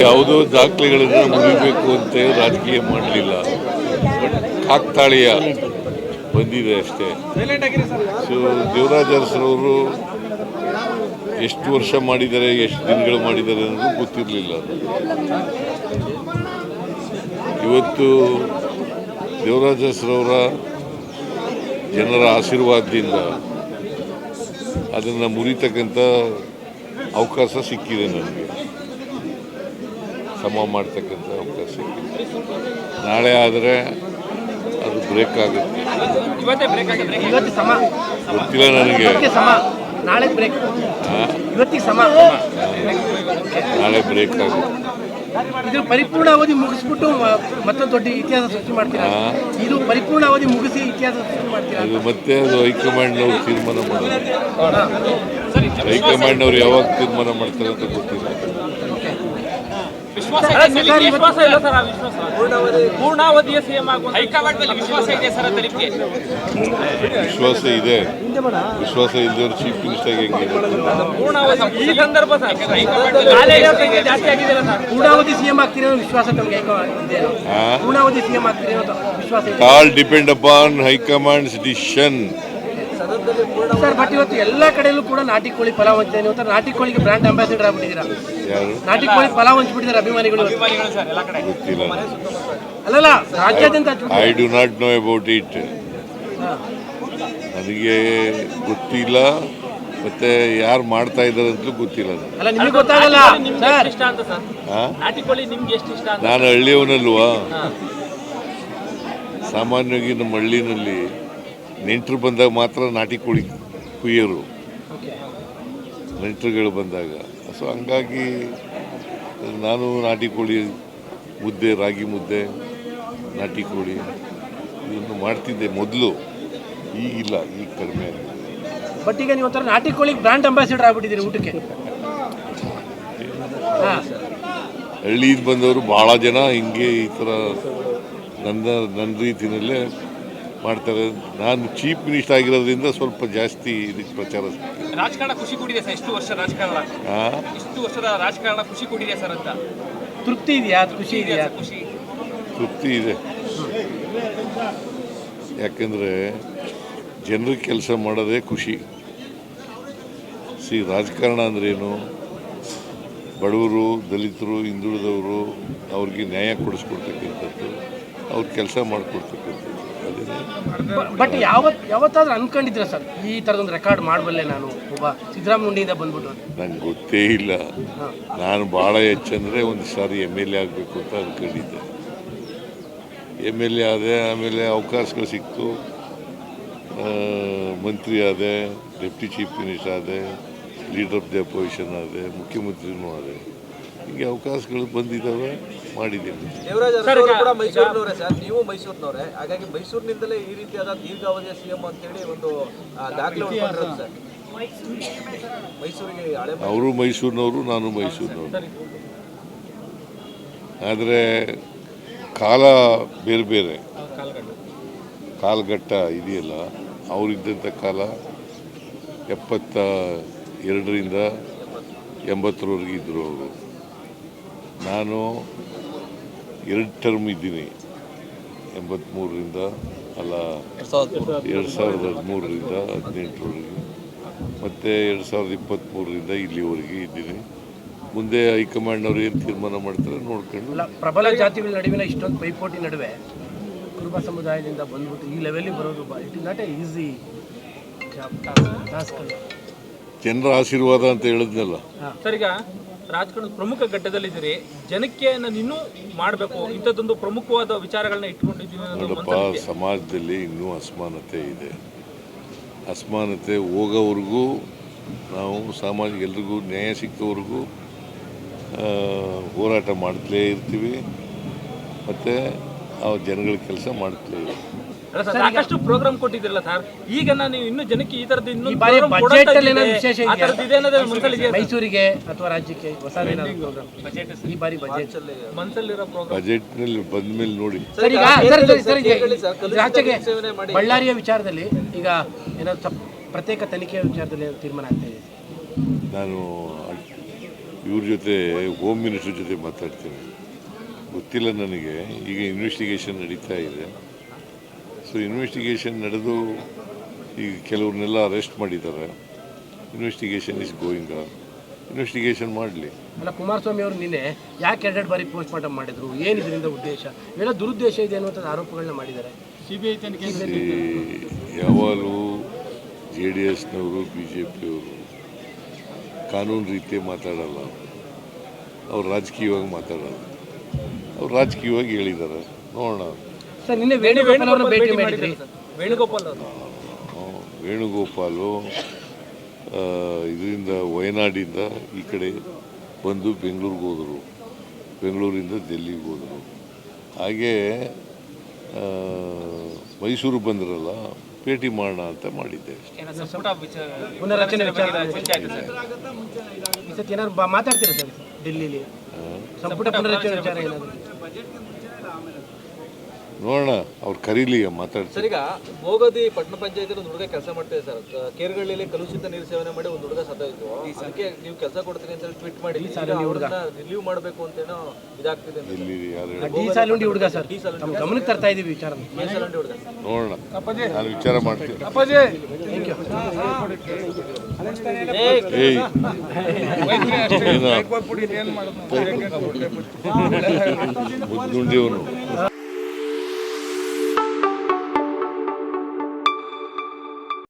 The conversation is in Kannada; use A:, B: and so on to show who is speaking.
A: ಯಾವುದೋ ದಾಖಲೆಗಳನ್ನು ಮುರಿಬೇಕು ಅಂತ ರಾಜಕೀಯ ಮಾಡಲಿಲ್ಲ. ಕಾಕ್ತಾಳೀಯ ಬಂದಿದೆ ಅಷ್ಟೇ. ಸೊ ದೇವರಾಜ ಅರಸರವರು ಎಷ್ಟು ವರ್ಷ ಮಾಡಿದ್ದಾರೆ, ಎಷ್ಟು ದಿನಗಳು ಮಾಡಿದ್ದಾರೆ ಅನ್ನೋದು ಗೊತ್ತಿರಲಿಲ್ಲ. ಇವತ್ತು ದೇವರಾಜ ಅರಸರವರ ಜನರ ಆಶೀರ್ವಾದದಿಂದ ಅದನ್ನು ಮುರಿತಕ್ಕಂಥ ಅವಕಾಶ ಸಿಕ್ಕಿದೆ. ನನಗೆ ಸಮ ಮಾಡ್ತಕ್ಕಂಥ ಅವಕಾಶ ಸಿಕ್ಕಿದೆ. ನಾಳೆ ಆದರೆ ಅದು ಬ್ರೇಕ್ ಆಗುತ್ತೆ. ಗೊತ್ತಿಲ್ಲ ನನಗೆ. ನಾಳೆ ಬ್ರೇಕ್ ಆಗುತ್ತೆ.
B: ಇದು ಪರಿಪೂರ್ಣ ಅವಧಿ ಮುಗಿಸ್ಬಿಟ್ಟು ಮತ್ತೊಂದು ದೊಡ್ಡ ಇತಿಹಾಸ ಸೃಷ್ಟಿ ಮಾಡ್ತೀರಾ? ಇದು ಪರಿಪೂರ್ಣ ಅವಧಿ ಮುಗಿಸಿ ಇತಿಹಾಸ ಸೃಷ್ಟಿ ಮಾಡ್ತೀರಾ?
A: ಅದು ಮತ್ತೆ ಅದು ಹೈಕಮಾಂಡ್ನವ್ರು ತೀರ್ಮಾನ ಮಾಡೋದು. ಹೈಕಮಾಂಡ್ನವ್ರು ಯಾವಾಗ ತೀರ್ಮಾನ ಮಾಡ್ತಾರೆ ಅಂತ ಗೊತ್ತಿಲ್ಲ.
C: ಪೂರ್ಣಾವಧಿಯ ಸಿಎಂ ವಿಶ್ವಾಸ ಇದೆ ಸರ್.
A: ವಿಶ್ವಾಸ ಇದೆ. ವಿಶ್ವಾಸ ಇದ್ದವರು ಚೀಫ್ ಮಿನಿಸ್ಟರ್ ಹೆಂಗಿದೆ?
B: ಪೂರ್ಣಾವಧಿ ಸಿಎಂ ಆಗ್ತಿರೋ ವಿಶ್ವಾಸ ನಮಗೆ ಪೂರ್ಣಾವಧಿ ಸಿಎಂ ಆಗ್ತಿರೋ ವಿಶ್ವಾಸ
A: all depend upon high command's decision.
B: Sir, but ಇವತ್ತು ಎಲ್ಲ ಕಡೆಯಲ್ಲೂ ಕೂಡ ನಾಟಿ ಕೋಳಿ ಪಲಾವ್ ಹಂಚ್ತಾ ಇದೆ. ನಾಟಿ ಕೋಳಿಗೆ ಬ್ರಾಂಡ್ ಅಂಬಾಸಿಡರ್ ಆಗ್ಬಿಟ್ಟಿದ್ದೀರಾ. ನಾಟಿ ಕೋಳಿ ಪಲಾವ್ ಹಂಚ್ಬಿಟ್ಟಿದ್ದಾರೆ ಅಭಿಮಾನಿಗಳು.
A: ಗೊತ್ತಿಲ್ಲ,
B: ಅಲ್ಲಲ್ಲ ರಾಜ್ಯಾದ್ಯಂತ.
A: I do not know about it. ನನಗೆ ಗೊತ್ತಿಲ್ಲ, ಮತ್ತೆ ಯಾರು ಮಾಡ್ತಾ ಇದ್ದಾರೆ ಅಂತಲೂ ಗೊತ್ತಿಲ್ಲ.
B: ಅಲ್ಲ, ನಿಮಗೆ ಗೊತ್ತಾಗಲ್ಲ.
A: ನಾನು ಹಳ್ಳಿಯವನಲ್ವಾ. ಸಾಮಾನ್ಯವಾಗಿ ನಮ್ಮ ಹಳ್ಳಿನಲ್ಲಿ ನೆಂಟರು ಬಂದಾಗ ಮಾತ್ರ ನಾಟಿ ಕೋಳಿ ಕುಯ್ಯೋರು, ನೆಂಟರುಗಳು ಬಂದಾಗ. ಸೊ ಹಂಗಾಗಿ ನಾನು ನಾಟಿ ಕೋಳಿ ಮುದ್ದೆ, ರಾಗಿ ಮುದ್ದೆ, ನಾಟಿ ಕೋಳಿ ಇದನ್ನು ಮಾಡ್ತಿದ್ದೆ ಮೊದಲು. ಈಗಿಲ್ಲ, ಈಗ ಕಡಿಮೆ ಆಗಿದೆ.
B: ಬಟ್ ಈಗ ನೀವು ಒಂಥರ ನಾಟಿ ಕೋಳಿಗೆ ಬ್ರಾಂಡ್ ಅಂಬಾಸಿಡರ್ ಆಗ್ಬಿಟ್ಟಿದ್ದೀರಿ ಊಟಕ್ಕೆ.
A: ಹಳ್ಳಿಯಿಂದ ಬಂದವರು ಭಾಳ ಜನ ಹಿಂಗೆ ಈ ಥರ ನನ್ನ ರೀತಿಯಲ್ಲೇ ಮಾಡ್ತಾರೆ. ನಾನು ಚೀಫ್ ಮಿನಿಸ್ಟರ್ ಆಗಿರೋದ್ರಿಂದ ಸ್ವಲ್ಪ ಜಾಸ್ತಿ ಇದಕ್ಕೆ ಪ್ರಚಾರ.
C: ರಾಜಕಾರಣ ಖುಷಿ ಕೊಟ್ಟಿದೆ ಸರ್. ಇಷ್ಟು ವರ್ಷದ ರಾಜಕಾರಣ ಖುಷಿ ಕೊಟ್ಟಿದೆ ಸರ್ ಅಂತ
B: ತೃಪ್ತಿ ಇದೆಯಾ? ಖುಷಿ ಇದೆಯಾ?
A: ತೃಪ್ತಿ ಇದೆ. ಯಾಕಂದರೆ ಜನರಿಗೆ ಕೆಲಸ ಮಾಡೋದೇ ಖುಷಿ. ರಾಜಕಾರಣ ಅಂದ್ರೇನು? ಬಡವರು, ದಲಿತರು, ಹಿಂದುಳಿದವರು ಅವ್ರಿಗೆ ನ್ಯಾಯ ಕೊಡಿಸ್ಕೊಡ್ತಕ್ಕಂಥದ್ದು, ಅವ್ರ ಕೆಲಸ ಮಾಡಿಕೊಡ್ತಕ್ಕಂಥದ್ದು.
B: ಬಟ್ ಯಾವತ್ತಾದ್ರೂ ಅನ್ಕೊಂಡಿದ್ರ ಸರ್ ಈ ಥರದೊಂದು ರೆಕಾರ್ಡ್ ಮಾಡಬಲ್ಲೆ ನಾನು ಒಬ್ಬ ಸಿದ್ದರಾಮಯ್ಯನಿಂದ ಬಂದ್ಬಿಟ್ಟು?
A: ನಂಗೆ ಗೊತ್ತೇ ಇಲ್ಲ. ನಾನು ಭಾಳ ಹೆಚ್ಚಂದರೆ ಒಂದು ಸಾರಿ MLA ಆಗಬೇಕು ಅಂತ ಅಂದ್ಕೊಂಡಿದ್ದೆ. MLA ಆದೆ, ಆಮೇಲೆ ಅವಕಾಶಗಳು ಸಿಕ್ತು, ಮಂತ್ರಿ ಆದೆ, ಡೆಪ್ಟಿ ಚೀಫ್ ಮಿನಿಸ್ಟರ್ ಆದೆ, ಲೀಡರ್ ಆಫ್ ದಿ ಅಪೋಸಿಷನ್ ಆದೆ, ಮುಖ್ಯಮಂತ್ರಿನೂ ಆದೆ. ಹೀಗೆ ಅವಕಾಶಗಳು ಬಂದಿದ್ದಾವೆ, ಮಾಡಿದ್ದೀನಿ.
D: ದೇವರಾಜ ಅರಸು ಕೂಡ ಮೈಸೂರಿನವರೇ ಸರ್, ನೀವು ಮೈಸೂರಿನವರೇ. ಹಾಗಾಗಿ ಮೈಸೂರಿನಿಂದಲೇ ಈ ರೀತಿಯಾದ ದೀರ್ಘಾವಧಿಯ ಸಿಎಂ ಅಂತೇಳಿ ಒಂದು ದಾಖಲೆ ಉಂಟು ಸರ್. ಮೈಸೂರಿಗೆ
A: ಅವರು ಮೈಸೂರಿನವರು, ನಾನು ಮೈಸೂರಿನವರು. ಆದರೆ ಕಾಲ ಬೇರೆ ಬೇರೆ, ಕಾಲಘಟ್ಟ ಇದೆಯಲ್ಲ. ಅವರಿದ್ದಂಥ ಕಾಲ 72ರಿಂದ 80ರವರೆಗೆ ಇದ್ದರು ಅವರು. ನಾನು 2 ಟರ್ಮ್ ಇದ್ದೀನಿ, 83ರಿಂದ ಅಲ್ಲ 2013ರಿಂದ 18ರವರೆಗೆ, ಮತ್ತು 2023ರಿಂದ ಇಲ್ಲಿವರೆಗೆ ಇದ್ದೀನಿ. ಮುಂದೆ ಹೈಕಮಾಂಡ್ನವ್ರು ಏನು ತೀರ್ಮಾನ ಮಾಡ್ತಾರೆ ನೋಡ್ಕೊಂಡು.
B: ಪ್ರಬಲ ಜಾತಿಗಳ ನಡುವಿನ ಇಷ್ಟೊಂದು ಪೈಪೋಟಿ ನಡುವೆ ಕುರುಬ ಸಮುದಾಯದಿಂದ ಬಂದ್ಬಿಟ್ಟು ಈ ಲೆವೆಲಿಗೆ ಬರೋದು it is not A easy task.
A: ಜನರ ಆಶೀರ್ವಾದ ಅಂತ ಹೇಳಿದ್ನಲ್ಲ
C: ಸರ್. ಈಗ ರಾಜಕಾರಣದ ಪ್ರಮುಖ ಘಟ್ಟದಲ್ಲಿದ್ದೀರಿ, ಜನಕ್ಕೆ ನಾನು ಇನ್ನೂ ಮಾಡಬೇಕು ಇಂಥದ್ದೊಂದು ಪ್ರಮುಖವಾದ ವಿಚಾರಗಳನ್ನ ಇಟ್ಕೊಂಡಿದ್ದೀನಿ.
A: ನೋಡಪ್ಪ, ಸಮಾಜದಲ್ಲಿ ಇನ್ನೂ ಅಸಮಾನತೆ ಇದೆ. ಅಸಮಾನತೆ ಹೋಗೋವರೆಗೂ ನಾವು ಸಾಮಾಜಿಕ ಎಲ್ರಿಗೂ ನ್ಯಾಯ ಸಿಕ್ಕವರೆಗೂ ಹೋರಾಟ ಮಾಡ್ತಲೇ ಇರ್ತೀವಿ, ಮತ್ತು ಆ ಜನಗಳ ಕೆಲಸ ಮಾಡ್ತಲೇ ಇರ್ತೀವಿ.
C: ಸಾಕಷ್ಟು ಪ್ರೋಗ್ರಾಮ್ ಕೊಟ್ಟಿದ್ರಲ್ಲ ಸರ್, ಈಗ ನಾನು ಇನ್ನೂ ಜನಕ್ಕೆ ಈ ತರದ್ದು ಇನ್ನೂ
B: ಮೈಸೂರಿಗೆ ಅಥವಾ ರಾಜ್ಯಕ್ಕೆ ಹೊಸ ಈ ಬಾರಿ
C: ಮನಸ್ಸಲ್ಲಿರೋ ಪ್ರೋಗ್ರಾಮ್
A: ಬಜೆಟ್ನಲ್ಲಿ ಬಂದ ಮೇಲೆ ನೋಡಿ.
B: ರಾಜ್ಯಕ್ಕೆ ಬಳ್ಳಾರಿಯ ವಿಚಾರದಲ್ಲಿ ಈಗ ಏನಾದ್ರು ಪ್ರತ್ಯೇಕ ತನಿಖೆಯ ವಿಚಾರದಲ್ಲಿ ತೀರ್ಮಾನ ಆಗ್ತಾ ಇದೆ.
A: ನಾನು ಇವ್ರ ಜೊತೆ ಹೋಮ್ ಮಿನಿಸ್ಟರ್ ಜೊತೆ ಮಾತಾಡ್ತೀನಿ. ಗೊತ್ತಿಲ್ಲ ನನಗೆ. ಈಗ ಇನ್ವೆಸ್ಟಿಗೇಷನ್ ನಡೀತಾ ಇದೆ. ಸೊ ಇನ್ವೆಸ್ಟಿಗೇಷನ್ ನಡೆದು ಈಗ ಕೆಲವ್ರನ್ನೆಲ್ಲ ಅರೆಸ್ಟ್ ಮಾಡಿದ್ದಾರೆ. Investigation is going on. Investigation ಮಾಡಲಿ.
B: ಅಲ್ಲ, ಕುಮಾರಸ್ವಾಮಿ ಅವರು ನಿನ್ನೆ ಯಾಕೆ 2 ಬಾರಿ ಪೋಸ್ಟ್ ಮಾರ್ಟಮ್ ಮಾಡಿದ್ರು, ಏನು ಇದರಿಂದ ಉದ್ದೇಶ, ಏನೋ ದುರುದ್ದೇಶ ಇದೆ ಅನ್ನುವಂಥದ್ದು ಆರೋಪಗಳನ್ನ ಮಾಡಿದ್ದಾರೆ. ಸಿಬಿಐ ತನಿಖೆ
A: ಯಾವಾಗಲೂ JDSನವರು BJPಯವರು ಕಾನೂನು ರೀತಿ ಮಾತಾಡಲ್ಲ. ಅವ್ರು ರಾಜಕೀಯವಾಗಿ ಮಾತಾಡಲ್ಲ. ಅವ್ರು ರಾಜಕೀಯವಾಗಿ ಹೇಳಿದ್ದಾರೆ. ನೋಡೋಣ.
B: ಸರ್, ನಿನ್ನೆ ವೇಣುಗೋಪಾಲ್ ಅವರನ್ನ ಭೇಟಿ ಮಾಡಿದ್ರಿ.
C: ವೇಣುಗೋಪಾಲ್ ಅವರು
A: ವೇಣುಗೋಪಾಲು ಇದರಿಂದ ವಯನಾಡಿಂದ ಈ ಕಡೆ ಬಂದು ಬೆಂಗಳೂರಿಗೆ ಹೋದರು. ಬೆಂಗಳೂರಿಂದ ಡೆಲ್ಲಿಗೆ ಹೋದರು. ಹಾಗೇ ಮೈಸೂರು ಬಂದ್ರಲ್ಲ, ಭೇಟಿ ಮಾಡೋಣ ಅಂತ ಮಾಡಿದ್ದೆ.
B: ಪುನರಚನೆ ವಿಚಾರದಲ್ಲಿ ಈ ಸತಿ ಏನಾದ್ರು ಮಾತಾಡ್ತೀರಾ ಸರ್ ಡೆಲ್ಲಿಲಿ? ಸಂಪುಟ ಪುನರಚನೆ ವಿಚಾರ ಏನಾದ್ರು
A: ನೋಡೋಣ, ಅವ್ರು ಕರೀಲಿ ಮಾತಾಡ್ತಾರೆ.
D: ಸರ್, ಈಗ ಭೋಗದಿ ಪಟ್ಟಣ ಪಂಚಾಯತ್ ಒಂದು ಹುಡುಗ ಕೆಲಸ ಮಾಡ್ತಾ ಇದೆ ಸರ್. ಕೇರ್ಗಳ್ಳಿಯಲ್ಲಿ ಕಲುಷಿತ ನೀರು ಸೇವನೆ ಮಾಡಿ ಒಂದು ಹುಡುಗ ಸತ್ತೋಯ್ತು. ಅದಕ್ಕೆ ನೀವು ಕೆಲಸ ಕೊಡ್ತೀನಿ ಅಂತ ರಿಟ್ವೀಟ್ ಮಾಡಿ ಅವ್ರನ್ನ ರಿಲೀವ್ ಮಾಡಬೇಕು ಅಂತೇನೋ ಇದಾಗ್ತಿದೆ.
A: ಇಲ್ಲಿ ಯಾರು
B: ಡಿ ಸಾಲುಂಡಿ ಹುಡುಗ ಸರ್, ನಮ್ಮ ಗಮನಕ್ಕೆ ತರ್ತಾ ಇದೀವಿ ವಿಚಾರ.
D: ಹುಡುಗ
A: ನೋಡೋಣ, ನಾನು ವಿಚಾರ ಮಾಡ್ತೀನಿ. ಮುದ್ದುಂಡಿಯವನು